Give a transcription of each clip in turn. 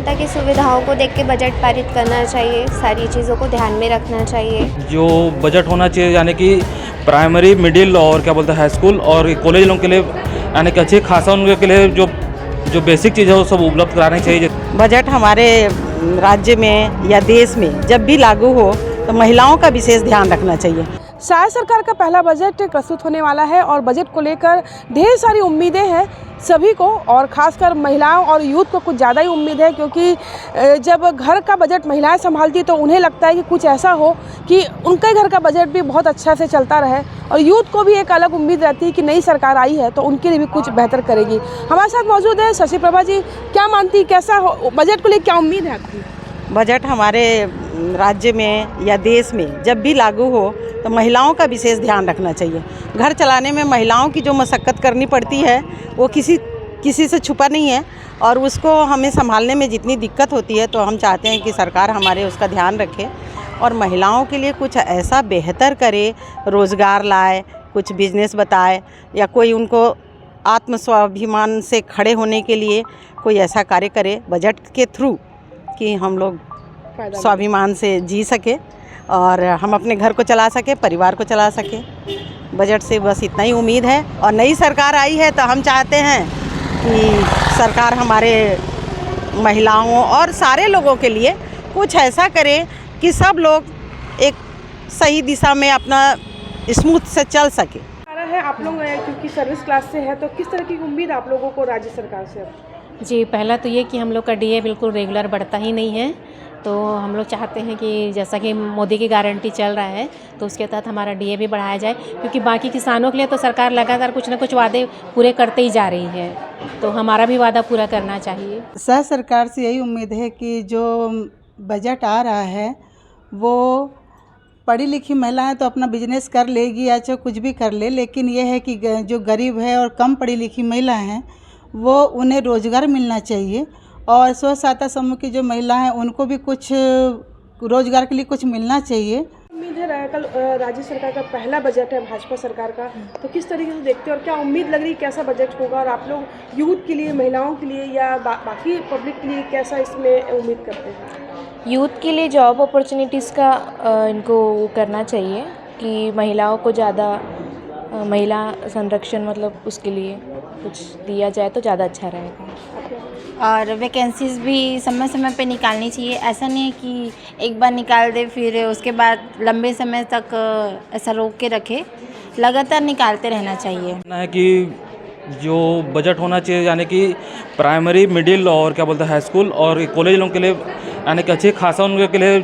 जनता की सुविधाओं को देख के बजट पारित करना चाहिए, सारी चीज़ों को ध्यान में रखना चाहिए। जो बजट होना चाहिए यानी कि प्राइमरी, मिडिल और क्या बोलते हैं हाई स्कूल और कॉलेज लोगों के लिए यानी कि अच्छी खासा उनके लिए जो बेसिक चीज़ है वो सब उपलब्ध करानी चाहिए। बजट हमारे राज्य में या देश में जब भी लागू हो तो महिलाओं का विशेष ध्यान रखना चाहिए। शायद सरकार का पहला बजट प्रस्तुत होने वाला है और बजट को लेकर ढेर सारी उम्मीदें हैं सभी को, और ख़ासकर महिलाओं और यूथ को कुछ ज़्यादा ही उम्मीद है, क्योंकि जब घर का बजट महिलाएं संभालती तो उन्हें लगता है कि कुछ ऐसा हो कि उनके घर का बजट भी बहुत अच्छा से चलता रहे, और यूथ को भी एक अलग उम्मीद रहती है कि नई सरकार आई है तो उनके लिए भी कुछ बेहतर करेगी। हमारे साथ मौजूद है शशि प्रभा जी। क्या मानती, कैसा हो बजट को लेकर, क्या उम्मीद है आपकी? बजट हमारे राज्य में या देश में जब भी लागू हो तो महिलाओं का विशेष ध्यान रखना चाहिए। घर चलाने में महिलाओं की जो मशक्क़त करनी पड़ती है वो किसी से छुपा नहीं है, और उसको हमें संभालने में जितनी दिक्कत होती है तो हम चाहते हैं कि सरकार हमारे उसका ध्यान रखे और महिलाओं के लिए कुछ ऐसा बेहतर करे, रोज़गार लाए, कुछ बिजनेस बताए, या कोई उनको आत्मस्वाभिमान से खड़े होने के लिए कोई ऐसा कार्य करे बजट के थ्रू कि हम लोग स्वाभिमान से जी सके और हम अपने घर को चला सके, परिवार को चला सके। बजट से बस इतना ही उम्मीद है, और नई सरकार आई है तो हम चाहते हैं कि सरकार हमारे महिलाओं और सारे लोगों के लिए कुछ ऐसा करे कि सब लोग एक सही दिशा में अपना स्मूथ से चल सके। है आप लोग क्योंकि सर्विस क्लास से है तो किस तरह की उम्मीद आप लोगों को राज्य सरकार से? जी, पहला तो ये कि हम लोग का डीए बिल्कुल रेगुलर बढ़ता ही नहीं है, तो हम लोग चाहते हैं कि जैसा कि मोदी की गारंटी चल रहा है तो उसके तहत हमारा डीए भी बढ़ाया जाए, क्योंकि बाकी किसानों के लिए तो सरकार लगातार कुछ ना कुछ वादे पूरे करते ही जा रही है, तो हमारा भी वादा पूरा करना चाहिए। सरकार से यही उम्मीद है कि जो बजट आ रहा है वो पढ़ी लिखी महिलाएं तो अपना बिजनेस कर लेगी या चाहे कुछ भी कर ले, लेकिन यह है कि जो गरीब है और कम पढ़ी लिखी महिलाएं हैं वो उन्हें रोज़गार मिलना चाहिए, और स्व सहायता समूह की जो महिला हैं उनको भी कुछ रोज़गार के लिए कुछ मिलना चाहिए। उम्मीद है कल राज्य सरकार का पहला बजट है भाजपा सरकार का, तो किस तरीके से देखते हैं और क्या उम्मीद लग रही है कैसा बजट होगा, और आप लोग यूथ के लिए, महिलाओं के लिए या बाकी पब्लिक के लिए कैसा इसमें उम्मीद करते हैं? यूथ के लिए जॉब अपॉर्चुनिटीज़ का इनको करना चाहिए कि महिलाओं को ज़्यादा महिला संरक्षण मतलब उसके लिए कुछ दिया जाए तो ज़्यादा अच्छा रहेगा। और वैकेंसीज़ भी समय समय पे निकालनी चाहिए, ऐसा नहीं है कि एक बार निकाल दे फिर उसके बाद लंबे समय तक ऐसा रोक के रखे, लगातार निकालते रहना चाहिए। है कि जो बजट होना चाहिए यानी कि प्राइमरी, मिडिल और क्या बोलते हैं हाई स्कूल और कॉलेज लोगों के लिए यानी कि अच्छी खासा उनके लिए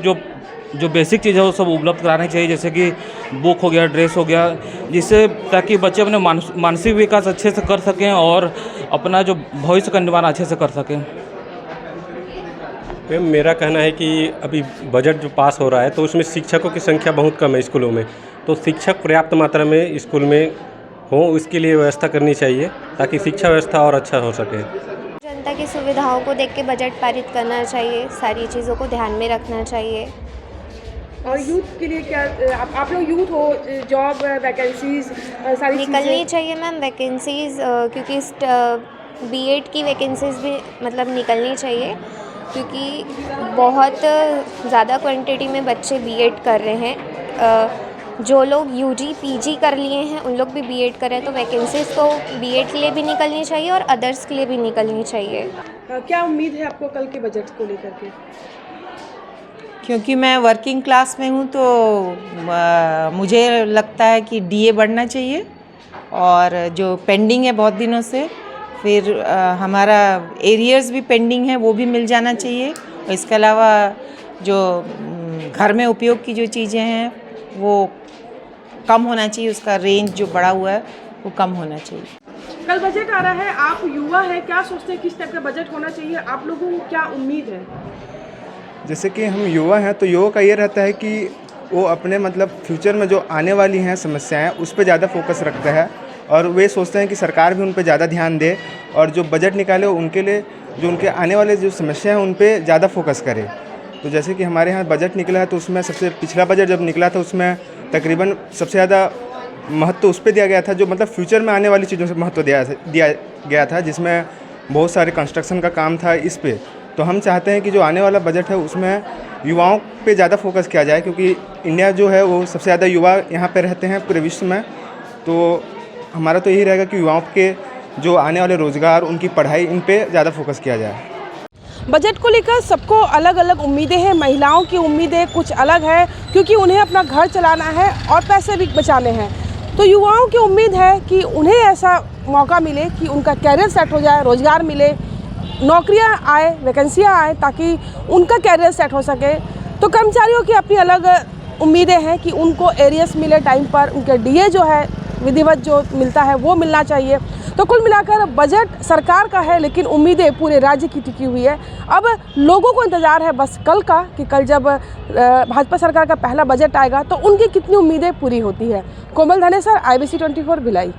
जो बेसिक चीज़ है वो सब उपलब्ध करानी चाहिए, जैसे कि बुक हो गया, ड्रेस हो गया, जिससे ताकि बच्चे अपने मानसिक विकास अच्छे से कर सकें और अपना जो भविष्य का निर्माण अच्छे से कर सकें। मेरा कहना है कि अभी बजट जो पास हो रहा है तो उसमें शिक्षकों की संख्या बहुत कम है स्कूलों में, तो शिक्षक पर्याप्त मात्रा में स्कूल में हो, इसके लिए व्यवस्था करनी चाहिए ताकि शिक्षा व्यवस्था और अच्छा हो सके। जनता की सुविधाओं को देख के बजट पारित करना चाहिए, सारी चीज़ों को ध्यान में रखना चाहिए। और यूथ के लिए क्या आप लोग यूथ हो, जॉब वैकेंसीज सारी निकलनी चाहिए मैम वैकेंसीज़, क्योंकि बीएड की वैकेंसीज़ भी मतलब निकलनी चाहिए, क्योंकि बहुत ज़्यादा क्वांटिटी में बच्चे बीएड कर रहे हैं। जो लोग यूजी पीजी कर लिए हैं उन लोग भी बीएड कर रहे हैं, तो वैकेंसीज़ तो बीएड के लिए भी निकलनी चाहिए और अदर्स के लिए भी निकलनी चाहिए। क्या उम्मीद है आपको कल के बजट को लेकर के? क्योंकि मैं वर्किंग क्लास में हूँ तो मुझे लगता है कि डीए बढ़ना चाहिए, और जो पेंडिंग है बहुत दिनों से, फिर हमारा एरियर्स भी पेंडिंग है वो भी मिल जाना चाहिए, और इसके अलावा जो घर में उपयोग की जो चीज़ें हैं वो कम होना चाहिए, उसका रेंज जो बढ़ा हुआ है वो कम होना चाहिए। कल बजट आ रहा है, आप युवा हैं, क्या सोचते हैं किस टाइप का बजट होना चाहिए, आप लोगों को क्या उम्मीद है? जैसे कि हम युवा हैं तो युवा का ये रहता है कि वो अपने मतलब फ्यूचर में जो आने वाली हैं समस्याएं उस पर ज़्यादा फोकस रखता है, और वे सोचते हैं कि सरकार भी उन पर ज़्यादा ध्यान दे और जो बजट निकाले उनके लिए जो उनके आने वाले जो समस्या हैं उन पर ज़्यादा फोकस करे। तो जैसे कि हमारे यहाँ बजट निकला है तो उसमें सबसे पिछला बजट जब निकला था उसमें तकरीबन सबसे ज़्यादा महत्व उस पर दिया गया था जो मतलब फ्यूचर में आने वाली चीज़ों से महत्व दिया गया था, जिसमें बहुत सारे कंस्ट्रक्शन का काम था इस पे। तो हम चाहते हैं कि जो आने वाला बजट है उसमें युवाओं पे ज़्यादा फोकस किया जाए, क्योंकि इंडिया जो है वो सबसे ज़्यादा युवा यहाँ पे रहते हैं पूरे विश्व में। तो हमारा तो यही रहेगा कि युवाओं के जो आने वाले रोज़गार, उनकी पढ़ाई, इन पे ज़्यादा फोकस किया जाए। बजट को लेकर सबको अलग अलग उम्मीदें हैं। महिलाओं की उम्मीदें कुछ अलग है क्योंकि उन्हें अपना घर चलाना है और पैसे भी बचाने हैं। तो युवाओं की उम्मीद है कि उन्हें ऐसा मौका मिले कि उनका कैरियर सेट हो जाए, रोज़गार मिले, नौकरियां आए, वैकेंसियां आए, ताकि उनका कैरियर सेट हो सके। तो कर्मचारियों की अपनी अलग उम्मीदें हैं कि उनको एरियर्स मिले टाइम पर, उनके डीए जो है विधिवत जो मिलता है वो मिलना चाहिए। तो कुल मिलाकर बजट सरकार का है, लेकिन उम्मीदें पूरे राज्य की टिकी हुई है। अब लोगों को इंतज़ार है बस कल का, कि कल जब भाजपा सरकार का पहला बजट आएगा तो उनकी कितनी उम्मीदें पूरी होती है। कोमल धनेसर, IBC 24 भिलाई।